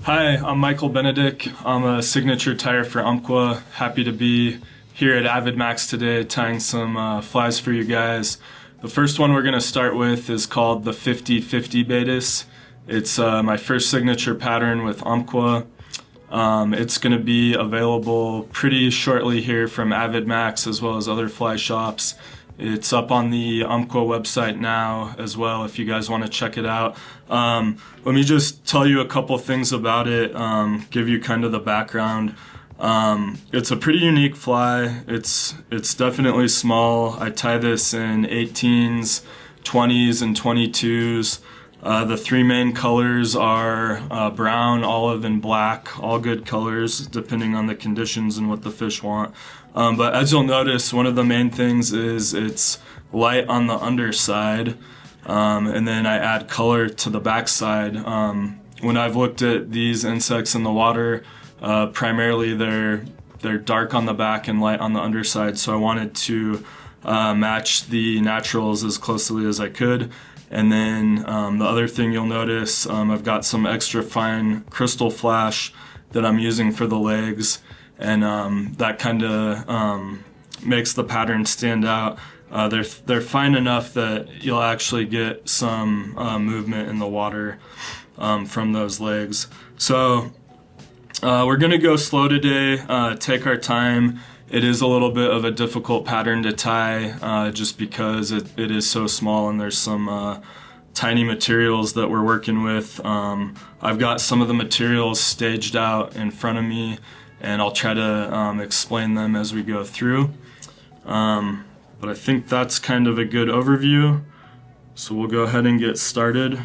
Hi, I'm Michael Benedik. I'm a signature tyer for Umpqua. Happy to be here at AvidMax today tying some flies for you guys. The first one we're going to start with is called the 50-50 Baetis. It's my first signature pattern with Umpqua. It's going to be available pretty shortly here from AvidMax as well as other fly shops. It's up on the Umpqua website now as well if you guys want to check it out. Let me just tell you a couple things about it, give you kind of the background. It's a pretty unique fly. It's definitely small. I tie this in 18s, 20s, and 22s. The three main colors are brown, olive, and black, all good colors depending on the conditions and what the fish want. But as you'll notice, one of the main things is it's light on the underside, and then I add color to the backside. When I've looked at these insects in the water, primarily they're dark on the back and light on the underside, so I wanted to match the naturals as closely as I could. And then the other thing you'll notice, I've got some extra fine Krystal Flash that I'm using for the legs, and that kind of makes the pattern stand out. They're fine enough that you'll actually get some movement in the water from those legs. So we're going to go slow today, take our time. It is a little bit of a difficult pattern to tie just because it is so small and there's some tiny materials that we're working with. I've got some of the materials staged out in front of me and I'll try to explain them as we go through. But I think that's kind of a good overview. So we'll go ahead and get started.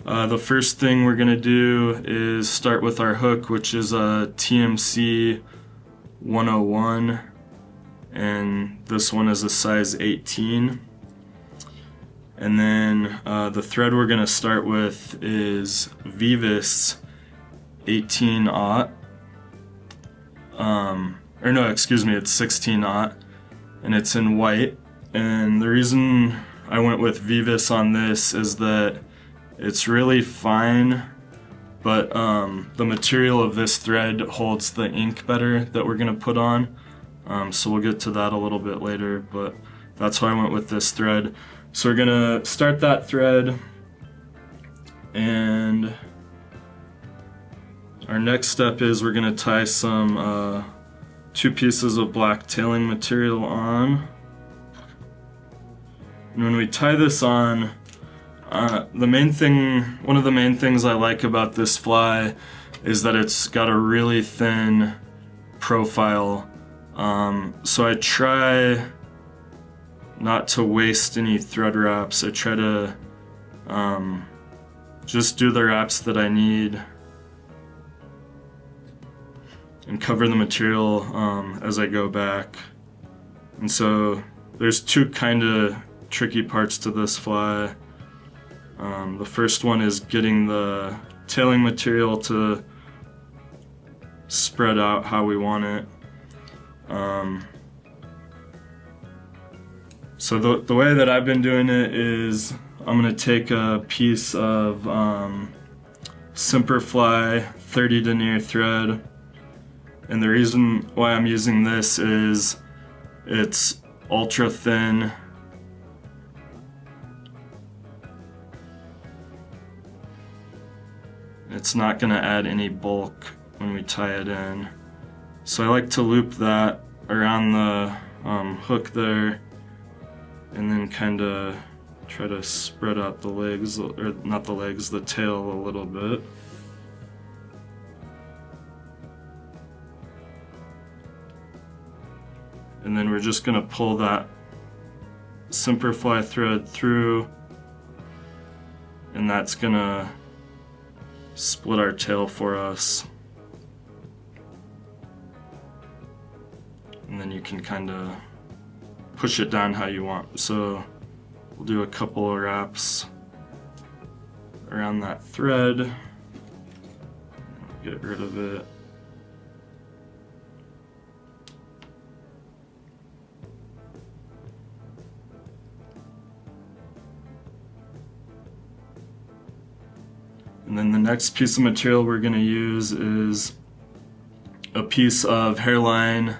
The first thing we're going to do is start with our hook, which is a TMC 101, and this one is a size 18. And then the thread we're going to start with is Veevus 18-aught. Or no, excuse me, it's 16-aught, and it's in white. And the reason I went with Veevus on this is that it's really fine, but the material of this thread holds the ink better that we're going to put on. So we'll get to that a little bit later, but that's why I went with this thread. So we're going to start that thread, and our next step is we're going to tie some 2 pieces of black tailing material on. And when we tie this on, one of the main things I like about this fly is that it's got a really thin profile. So I try not to waste any thread wraps. I try to just do the wraps that I need and cover the material as I go back. And so there's 2 kind of tricky parts to this fly. The first one is getting the tailing material to spread out how we want it. So the way that I've been doing it is I'm going to take a piece of Semperfli 30 denier thread, and the reason why I'm using this is it's ultra thin. It's not going to add any bulk when we tie it in. So I like to loop that around the hook there and then kind of try to spread out the legs, or not the legs, the tail a little bit. And then we're just going to pull that Semperfli thread through, and that's going to split our tail for us. And then you can kind of push it down how you want. So we'll do a couple of wraps around that thread. Get rid of it. And then the next piece of material we're going to use is a piece of Hareline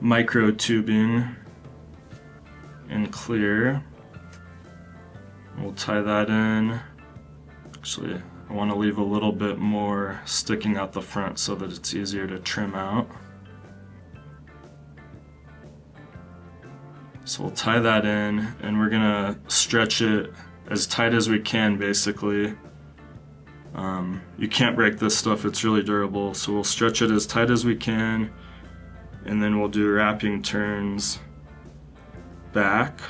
micro tubing in clear. We'll tie that in. Actually, I want to leave a little bit more sticking out the front so that it's easier to trim out. So we'll tie that in, and we're gonna stretch it as tight as we can, basically. You can't break this stuff, it's really durable, so we'll stretch it as tight as we can, and then we'll do wrapping turns back.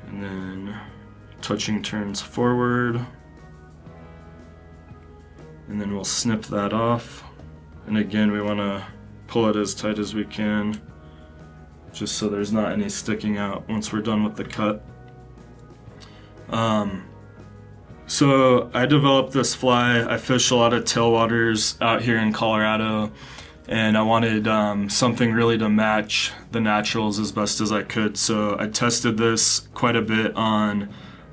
And then touching turns forward. And then we'll snip that off. And again, we want to pull it as tight as we can, just so there's not any sticking out once we're done with the cut. So I developed this fly. I fish a lot of tailwaters out here in Colorado, and I wanted something really to match the naturals as best as I could. So I tested this quite a bit on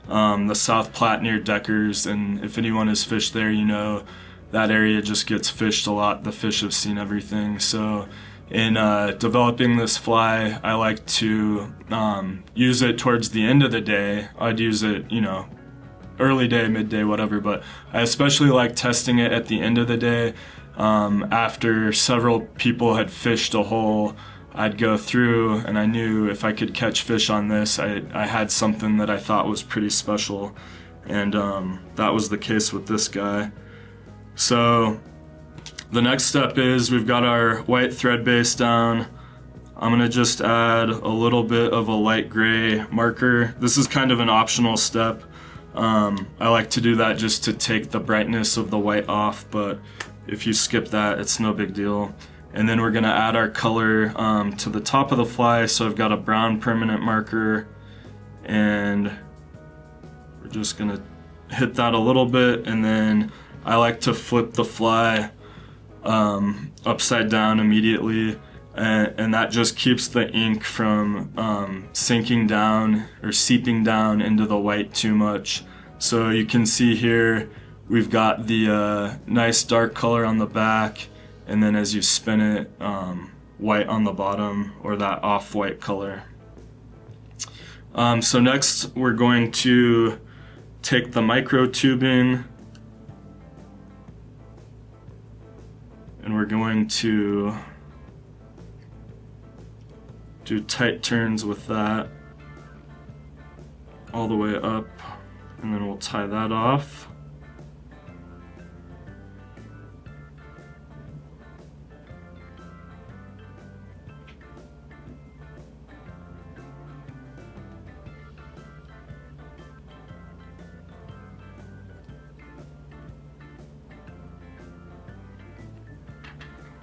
the South Platte near Deckers, and if anyone has fished there, you know that area just gets fished a lot. The fish have seen everything. So in developing this fly, I like to use it towards the end of the day. I'd use it, you know, early day, midday, whatever, but I especially like testing it at the end of the day. After several people had fished a hole, I'd go through, and I knew if I could catch fish on this, I had something that I thought was pretty special, and that was the case with this guy. So the next step is we've got our white thread base down. I'm gonna just add a little bit of a light gray marker. This is kind of an optional step. I like to do that just to take the brightness of the white off, but if you skip that, it's no big deal. And then we're gonna add our color to the top of the fly. So I've got a brown permanent marker, and we're just gonna hit that a little bit, and then I like to flip the fly upside down immediately, and that just keeps the ink from sinking down or seeping down into the white too much. So you can see here we've got the nice dark color on the back, and then as you spin it, white on the bottom, or that off-white color. So next we're going to take the micro tubing, and we're going to do tight turns with that all the way up, and then we'll tie that off.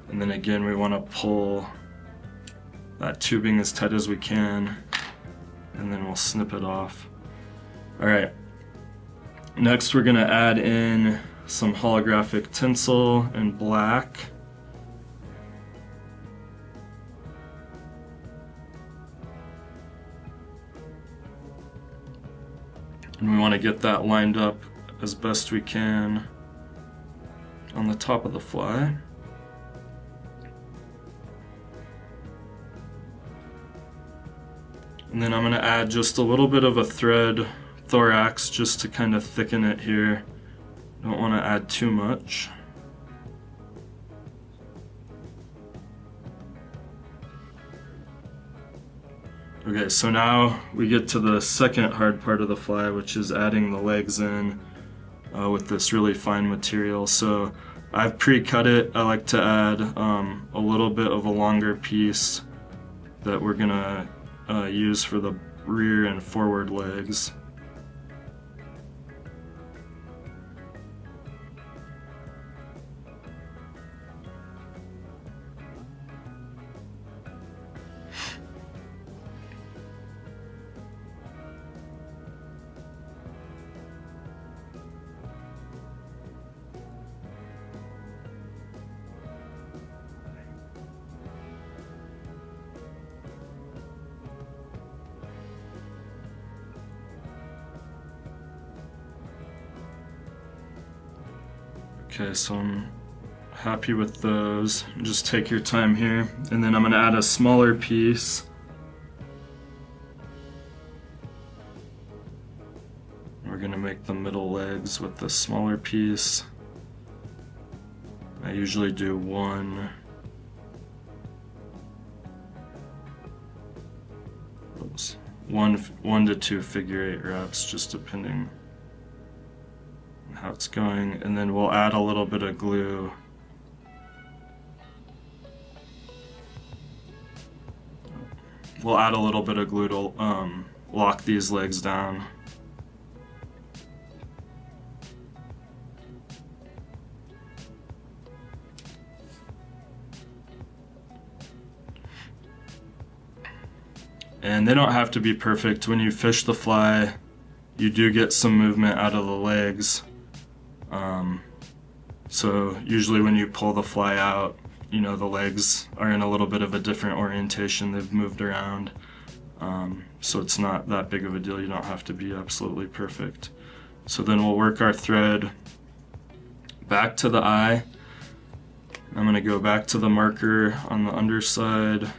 And then again, we want to pull that tubing as tight as we can, and then we'll snip it off. All right, next we're gonna add in some holographic tinsel in black. And we want to get that lined up as best we can on the top of the fly. And then I'm going to add just a little bit of a thread thorax just to kind of thicken it here. Don't want to add too much. Okay, so now we get to the second hard part of the fly, which is adding the legs in with this really fine material. So I've pre-cut it. I like to add a little bit of a longer piece that we're gonna use for the rear and forward legs. Okay, so I'm happy with those. Just take your time here, and then I'm going to add a smaller piece. We're going to make the middle legs with the smaller piece. I usually do one to two figure-8 wraps, just depending on how it's going, and then we'll add a little bit of glue. We'll add a little bit of glue to lock these legs down. And they don't have to be perfect. When you fish the fly, you do get some movement out of the legs. So usually when you pull the fly out, you know, the legs are in a little bit of a different orientation. They've moved around. So it's not that big of a deal. You don't have to be absolutely perfect. So then we'll work our thread back to the eye. I'm going to go back to the marker on the underside,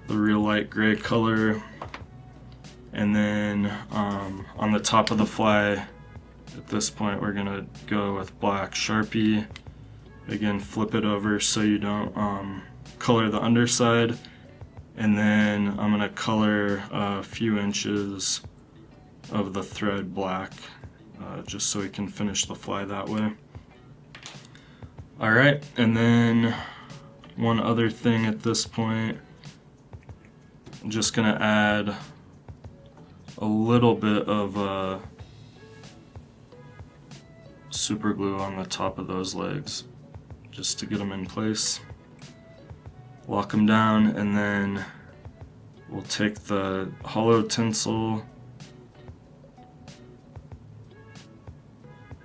the real light gray color, and then on the top of the fly, at this point we're gonna go with black Sharpie. Again, flip it over so you don't color the underside, and then I'm gonna color a few inches of the thread black, just so we can finish the fly that way. Alright, and then one other thing at this point, I'm just gonna add a little bit of super glue on the top of those legs, just to get them in place. Lock them down, and then we'll take the hollow tinsel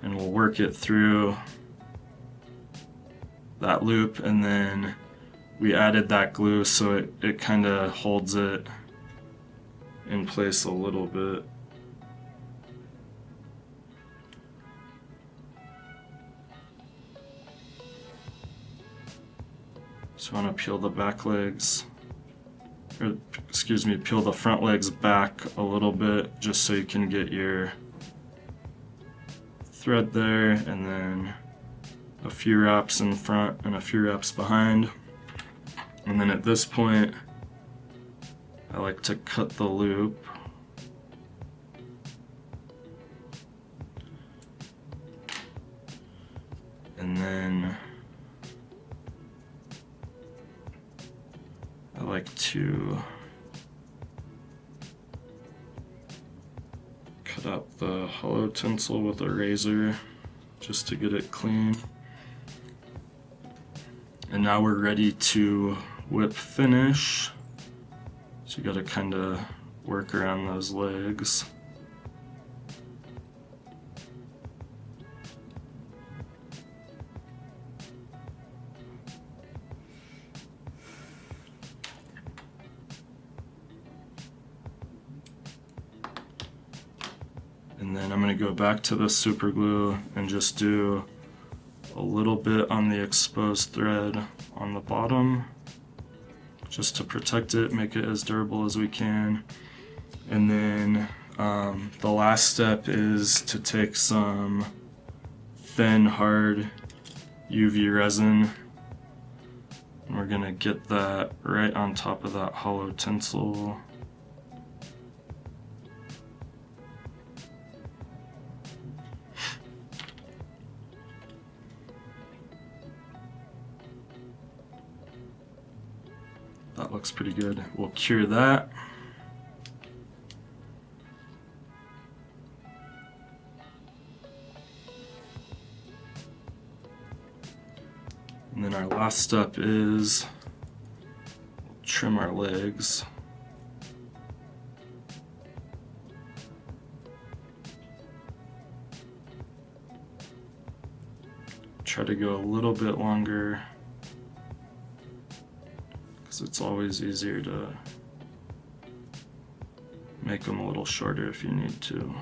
and we'll work it through that loop, and then we added that glue so it kind of holds it in place a little bit. So I want to peel the back legs, or excuse me, peel the front legs back a little bit just so you can get your thread there, and then a few wraps in front and a few wraps behind. And then at this point, I like to cut the loop. And then I like to cut out the hollow tinsel with a razor just to get it clean. And now we're ready to whip finish. So you gotta kind of work around those legs. And then I'm gonna go back to the super glue and just do a little bit on the exposed thread on the bottom, just to protect it, make it as durable as we can. And then the last step is to take some thin, hard UV resin, and we're gonna get that right on top of that hollow tinsel. That looks pretty good. We'll cure that. And then our last step is trim our legs. Try to go a little bit longer, because it's always easier to make them a little shorter if you need to.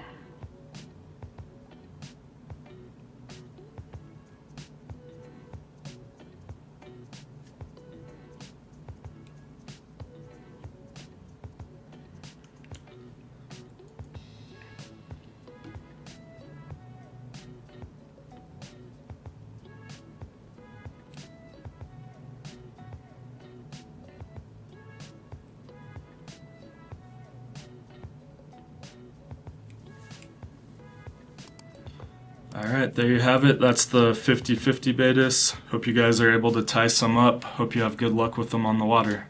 All right, there you have it. That's the 50-50 Baetis. Hope you guys are able to tie some up. Hope you have good luck with them on the water.